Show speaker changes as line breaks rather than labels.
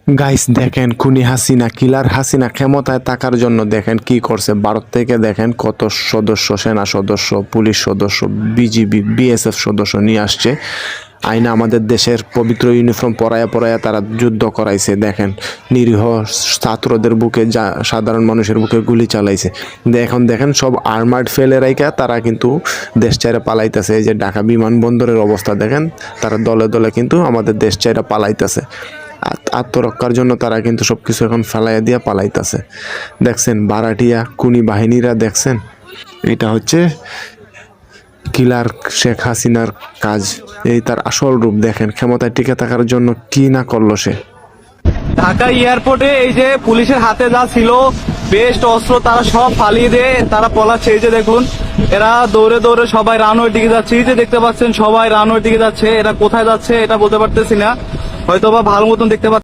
Guys দেখেন খুনি হাসিনা কিলার হাসিনা ক্ষমতায় থাকার জন্য দেখেন কি করছে। ভারত থেকে দেখেন কত সদস্য, সেনা সদস্য, পুলিশ সদস্য, বিজিবি, বিএসএফ সদস্য নিয়ে আসছে। আইনা আমাদের দেশের পবিত্র ইউনিফর্ম পরায়া পরায়া তারা যুদ্ধ করাইছে। দেখেন নিরীহ ছাত্রদের বুকে, সাধারণ মানুষের বুকে গুলি চালাইছে। এখন দেখেন সব আর্মার্ড ফেলে রাইকা তারা কিন্তু দেশ চাইরা পালাইতেছে। এই যে ঢাকা বিমানবন্দরের অবস্থা দেখেন, তারা দলে দলে কিন্তু আমাদের দেশ চাইরা পালাইতেছে। আত্মরক্ষার জন্য তারা কিন্তু সবকিছু এখন ফেলাইয়া দিয়া পালাইতেছে। দেখছেন ভাড়াটিয়া খুনি বাহিনীরা, দেখছেন এটা হচ্ছে কিলার শেখ হাসিনার কাজ। এই তার আসল রূপ দেখেন, ক্ষমতায় টিকে থাকার জন্য কি না করলো সে।
ঢাকা এয়ারপোর্টে এই যে পুলিশের হাতে যা ছিল বেস্ট অস্ত্র তারা সব ফালিয়ে দিয়ে তারা পলাচ্ছে। এই যে দেখুন এরা দৌড়ে দৌড়ে সবাই রানওয়ের দিকে যাচ্ছে। এই যে দেখতে পাচ্ছেন সবাই রানওয়ের দিকে যাচ্ছে। এরা কোথায় যাচ্ছে এটা বলতে পারতেছি না, হয়তো বা ভালো মতন দেখতে পাচ্ছেন।